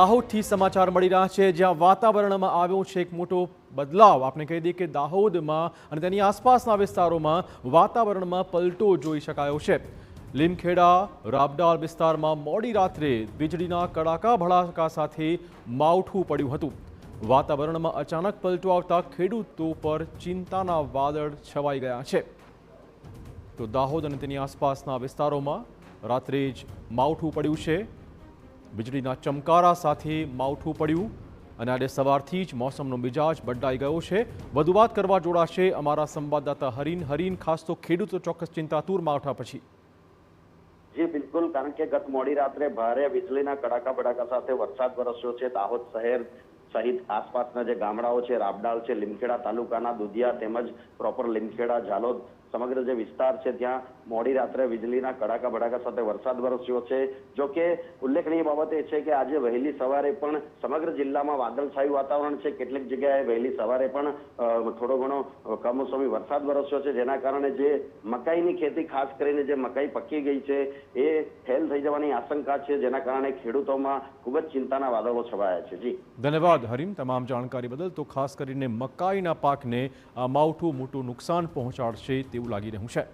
દાહોદથી સમાચાર મળી રહ્યા છે જ્યાં વાતાવરણમાં આવ્યો છે એક મોટો બદલાવ। આપણે કહી દઈએ કે દાહોદમાં અને તેની આસપાસના વિસ્તારોમાં વાતાવરણમાં પલટો જોઈ શકાયો છે। લીમખેડા રાબડાળ વિસ્તારમાં મોડી રાત્રે વીજળીના કડાકા ભડાકા સાથે માવઠું પડ્યું હતું। વાતાવરણમાં અચાનક પલટો આવતા ખેડૂતો પર ચિંતાના વાદળ છવાઈ ગયા છે। તો દાહોદ અને તેની આસપાસના વિસ્તારોમાં રાત્રે જ માવઠું પડ્યું છે। વીજળીના ચમકારા સાથે માવઠું પડ્યું અને આજે સવારથી જ મોસમનો મિજાજ બદલાઈ ગયો છે। વધુ વાત કરવા જોડાશે અમારા સંવાદદાતા હરીન। ખાસ તો ખેડૂતો ચોક્કસ ચિંતાતુર માવઠા પછી। જી બિલકુલ, કારણ કે ગત મોડી રાત્રે ભારે વીજળીના કડાકા ભડાકા સાથે વરસાદ વરસ્યો છે। દાહોદ શહેર સહિત આસપાસના જે ગામડાઓ છે, રાબડાળ છે, લીમખેડા તાલુકાના દુધિયા તેમજ પ્રોપર લીમખેડા ઝાલોદ સમગ્ર જે વિસ્તાર છે ત્યાં મોડી રાત્રે વીજળીના કડાકા ભડાકા સાથે વરસાદ વરસ્યો છે। જો કે ઉલ્લેખનીય બાબત એ છે કે આજે વહેલી સવારે પણ સમગ્ર જિલ્લામાં વાદળછાયું વાતાવરણ છે। કેટલીક જગ્યાએ વહેલી સવારે પણ થોડો ઘણો કમોસમી વરસાદ વરસ્યો છે, જેના કારણે જે મકાઈની ખેતી, ખાસ કરીને જે મકાઈ પકી ગઈ છે એ ફેલ થઈ જવાની આશંકા છે, જેના કારણે ખેડૂતોમાં ખૂબ જ ચિંતાના વાદળો છવાયા છે। જી ધન્યવાદ હરીન તમામ જાણકારી બદલ। તો ખાસ કરીને મકાઈના પાકને આ માવઠું મોટું નુકસાન પહોંચાડશે તેવું લાગી રહ્યું છે।